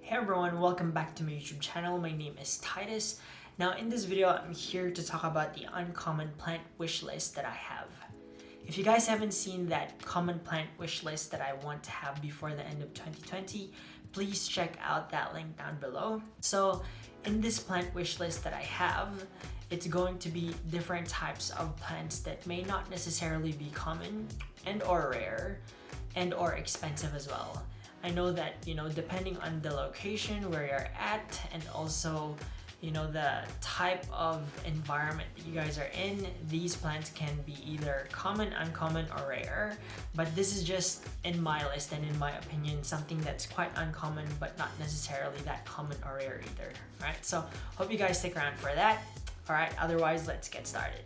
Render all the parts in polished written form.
Hey everyone, welcome back to my YouTube channel. My name is Titus. Now in this video, I'm here to talk about the uncommon plant wish list that I have. If you guys haven't seen that common plant wish list that I want to have before the end of 2020, please check out that link down below. So in this plant wish list that I have, it's going to be different types of plants that may not necessarily be common and or rare and or expensive as well. I know that, depending on the location where you're at and also, the type of environment that you guys are in, these plants can be either common, uncommon, or rare. But this is just in my list and in my opinion, something that's quite uncommon, but not necessarily that common or rare either. All right, so hope you guys stick around for that. All right, otherwise, let's get started.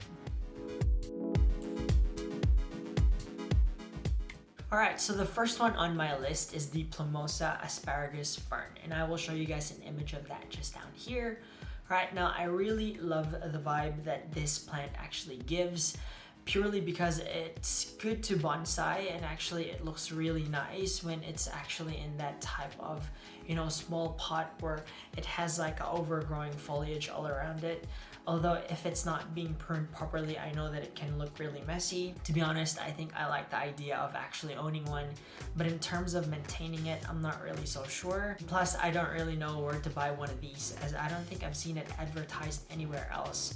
Alright, so the first one on my list is the Plumosa Asparagus Fern, and I will show you guys an image of that just down here. Right now, I really love the vibe that this plant actually gives, purely because it's good to bonsai, and actually it looks really nice when it's actually in that type of, small pot where it has like an overgrowing foliage all around it. Although if it's not being pruned properly, I know that it can look really messy. To be honest, I think I like the idea of actually owning one, but in terms of maintaining it, I'm not really so sure. Plus, I don't really know where to buy one of these, as I don't think I've seen it advertised anywhere else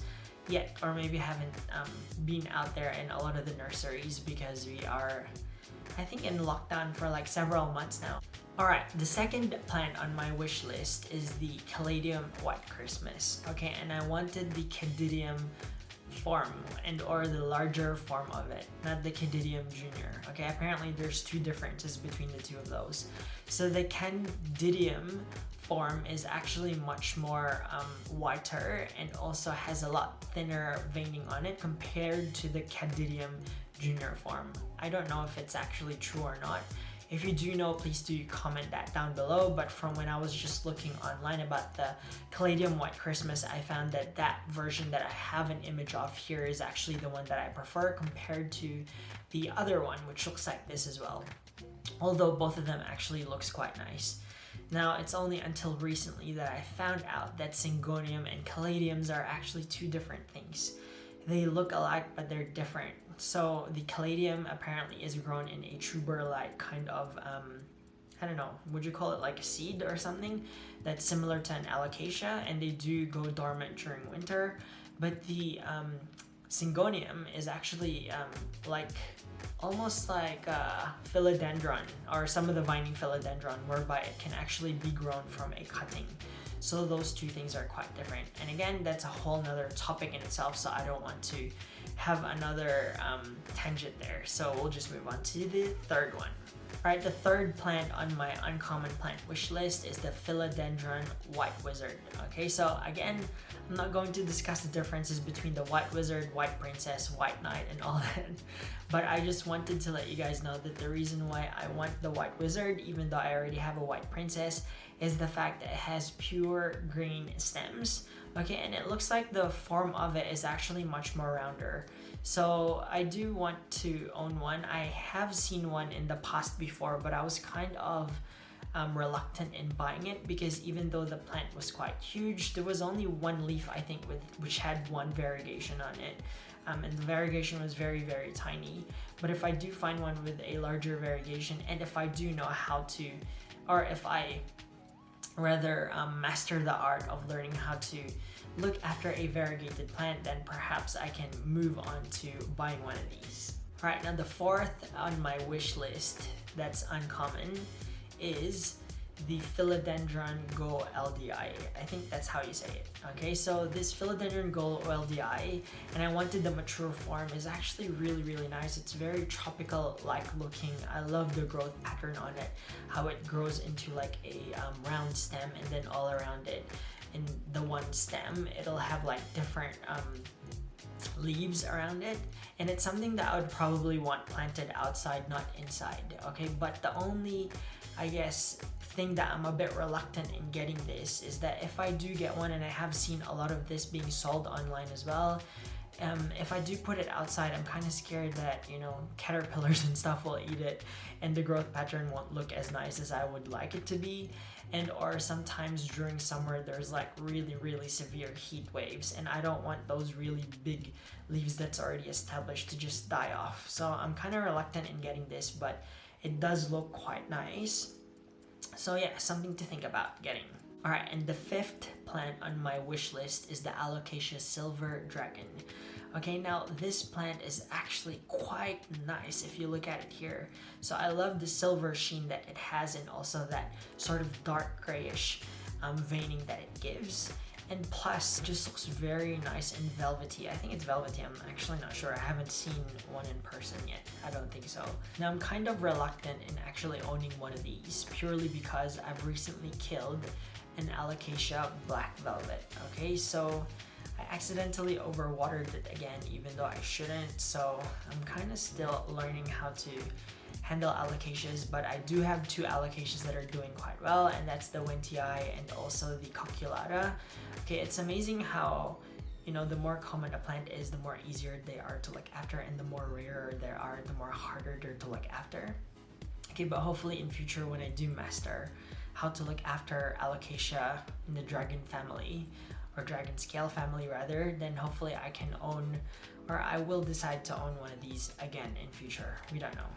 yet, or maybe haven't been out there in a lot of the nurseries because we are, I think, in lockdown for like several months now. Alright, the second plant on my wish list is the Caladium White Christmas. Okay, and I wanted the Caladium form and or the larger form of it, not the Caladium Junior. Okay, apparently there's two differences between the two of those. So the Caladium form is actually much more whiter and also has a lot thinner veining on it compared to the Caladium Junior form. I don't know if it's actually true or not. If you do know, please do comment that down below. But from when I was just looking online about the Caladium White Christmas, I found that that version that I have an image of here is actually the one that I prefer compared to the other one, which looks like this as well. Although both of them actually looks quite nice. Now, it's only until recently that I found out that Syngonium and Caladiums are actually two different things. They look alike, but they're different. So the Caladium apparently is grown in a tuber-like kind of, I don't know, would you call it like a seed or something? That's similar to an alocasia, and they do go dormant during winter. But the Syngonium is actually almost like a philodendron, or some of the vining philodendron, whereby it can actually be grown from a cutting. So those two things are quite different. And again, that's a whole nother topic in itself, so I don't want to have another tangent there. So we'll just move on to the third one. Alright, the third plant on my uncommon plant wish list is the Philodendron White Wizard. Okay, so again, I'm not going to discuss the differences between the White Wizard, White Princess, White Knight, and all that. But I just wanted to let you guys know that the reason why I want the White Wizard, even though I already have a White Princess, is the fact that it has pure green stems. Okay, and it looks like the form of it is actually much more rounder. So I do want to own one. I have seen one in the past before, but I was kind of reluctant in buying it because even though the plant was quite huge, there was only one leaf, I think, which had one variegation on it. And the variegation was very, very tiny. But if I do find one with a larger variegation, and if I do know how to, or if I rather master the art of learning how to look after a variegated plant, then perhaps I can move on to buying one of these. Alright, now the fourth on my wish list that's uncommon is the Philodendron Golodia. I think that's how you say it. Okay, so this Philodendron Golodia, and I wanted the mature form, is actually really, really nice. It's very tropical-like looking. I love the growth pattern on it, how it grows into like a round stem, and then all around it, in the one stem, it'll have like different leaves around it, and it's something that I would probably want planted outside, not inside. Okay, but the only, I guess, thing that I'm a bit reluctant in getting this is that if I do get one, and I have seen a lot of this being sold online as well, If I do put it outside, I'm kind of scared that, you know, caterpillars and stuff will eat it and the growth pattern won't look as nice as I would like it to be. And or sometimes during summer there's like really severe heat waves, and I don't want those really big leaves that's already established to just die off. So I'm kind of reluctant in getting this, but it does look quite nice. So yeah, something to think about getting. Alright, and the fifth plant on my wish list is the Alocasia Silver Dragon. Okay, now this plant is actually quite nice if you look at it here. So I love the silver sheen that it has, and also that sort of dark grayish veining that it gives. And plus, it just looks very nice and velvety. I think it's velvety, I'm actually not sure. I haven't seen one in person yet. I don't think so. Now I'm kind of reluctant in actually owning one of these, purely because I've recently killed an Alocasia Black Velvet. Okay, so I accidentally overwatered it again, even though I shouldn't. So I'm kind of still learning how to handle alocasias, but I do have two alocasias that are doing quite well, and that's the Wentii and also the Coculata. Okay, it's amazing how, you know, the more common a plant is, the more easier they are to look after, and the more rarer they are, the more harder they're to look after. Okay, but hopefully in future when I do master how to look after alocasia in the dragon family, or dragon scale family rather, then hopefully I can own, or I will decide to own one of these again in future. We don't know,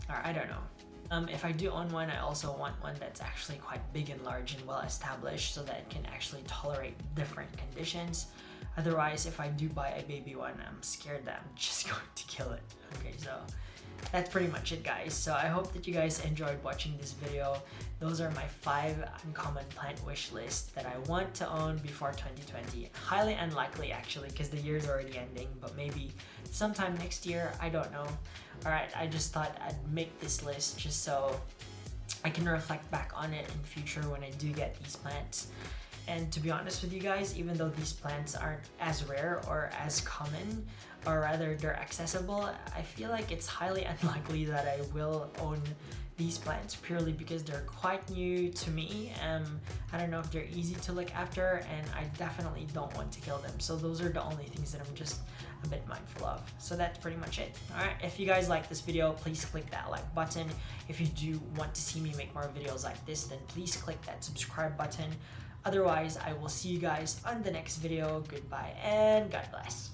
or I don't know. If I do own one, I also want one that's actually quite big and large and well established, so that it can actually tolerate different conditions. Otherwise, if I do buy a baby one, I'm scared that I'm just going to kill it. Okay, so that's pretty much it, guys. So I hope that you guys enjoyed watching this video. Those are my 5 uncommon plant wish list that I want to own before 2020. Highly unlikely actually, because the year's already ending, but maybe sometime next year, I don't know. Alright, I just thought I'd make this list just so I can reflect back on it in future when I do get these plants. And to be honest with you guys, even though these plants aren't as rare or as common, or rather they're accessible, I feel like it's highly unlikely that I will own these plants, purely because they're quite new to me. I don't know if they're easy to look after, and I definitely don't want to kill them. So those are the only things that I'm just a bit mindful of. So that's pretty much it. Alright, if you guys like this video, please click that like button. If you do want to see me make more videos like this, then please click that subscribe button. Otherwise, I will see you guys on the next video. Goodbye and God bless.